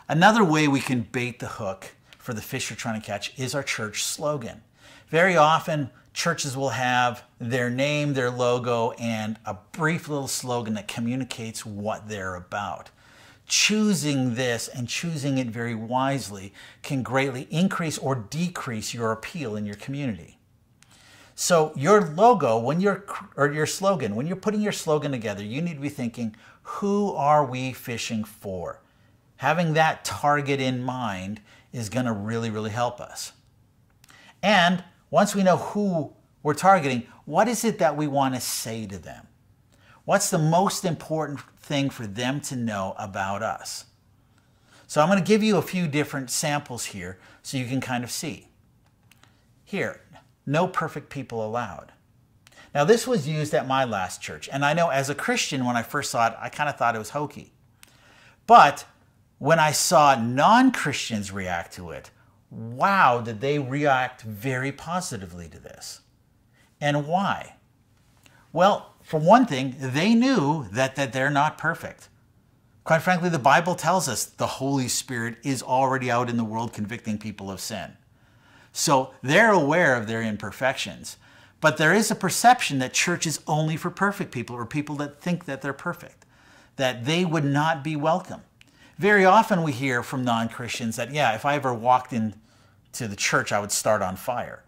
Another way we can bait the hook for the fish you're trying to catch is our church slogan. Very often, churches will have their name, their logo, and a brief little slogan that communicates what they're about. Choosing this and choosing it very wisely can greatly increase or decrease your appeal in your community. So your logo, or your slogan, when you're putting your slogan together, you need to be thinking, who are we fishing for? Having that target in mind is going to really, really help us. And once we know who we're targeting, what is it that we want to say to them? What's the most important thing for them to know about us? So I'm going to give you a few different samples here so you can kind of see. Here, no perfect people allowed. Now this was used at my last church, and I know as a Christian when I first saw it, I kind of thought it was hokey. But when I saw non-Christians react to it, wow, did they react very positively to this. And why? Well, for one thing, they knew that they're not perfect. Quite frankly, the Bible tells us the Holy Spirit is already out in the world convicting people of sin. So they're aware of their imperfections. But there is a perception that church is only for perfect people or people that think that they're perfect, that they would not be welcome. Very often we hear from non-Christians that, yeah, if I ever walked into the church, I would start on fire.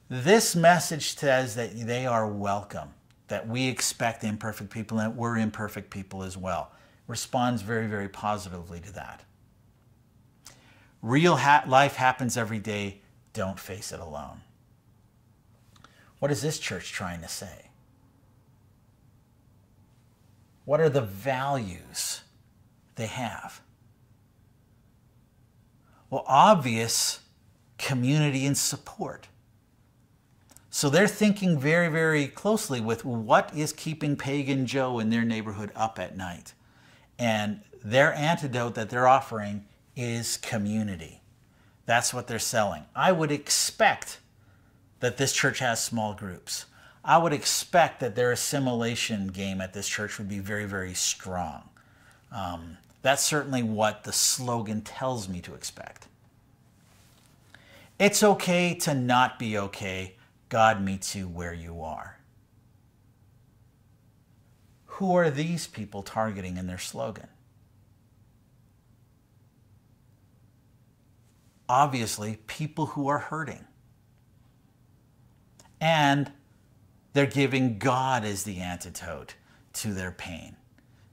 This message says that they are welcome, that we expect imperfect people and that we're imperfect people as well. Responds very, very positively to that. Real life happens every day. Don't face it alone. What is this church trying to say? What are the values they have? Well, obvious community and support. So they're thinking very, very closely with what is keeping Pagan Joe in their neighborhood up at night. And their antidote that they're offering is community. That's what they're selling. I would expect that this church has small groups. I would expect that their assimilation game at this church would be very, very strong. That's certainly what the slogan tells me to expect. It's okay to not be okay. God meets you where you are. Who are these people targeting in their slogan? Obviously, people who are hurting. And they're giving God as the antidote to their pain.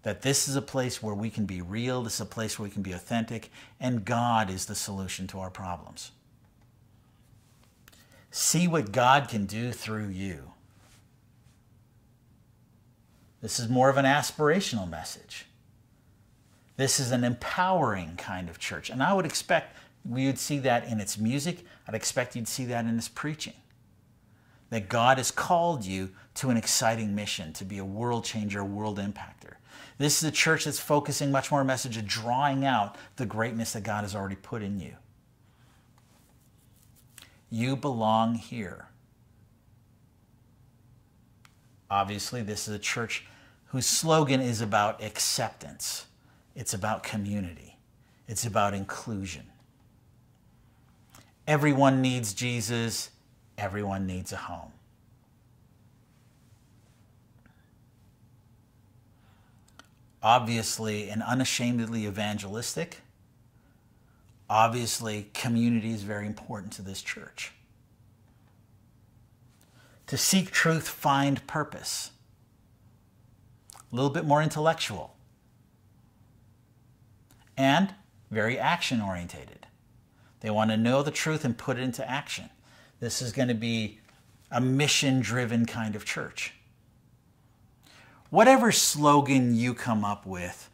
That this is a place where we can be real, this is a place where we can be authentic, and God is the solution to our problems. See what God can do through you. This is more of an aspirational message. This is an empowering kind of church. And I would expect we would see that in its music. I'd expect you'd see that in its preaching. That God has called you to an exciting mission, to be a world changer, a world impactor. This is a church that's focusing much more on a message of drawing out the greatness that God has already put in you. You belong here. Obviously, this is a church whose slogan is about acceptance. It's about community. It's about inclusion. Everyone needs Jesus. Everyone needs a home. Obviously, and unashamedly evangelistic. Obviously, community is very important to this church. To seek truth, find purpose. A little bit more intellectual. And very action-orientated. They want to know the truth and put it into action. This is going to be a mission-driven kind of church. Whatever slogan you come up with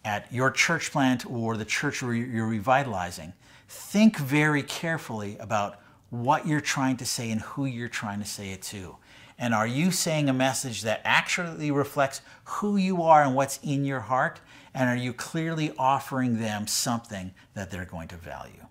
at your church plant or the church where you're revitalizing, think very carefully about what you're trying to say and who you're trying to say it to. And are you saying a message that actually reflects who you are and what's in your heart? And are you clearly offering them something that they're going to value?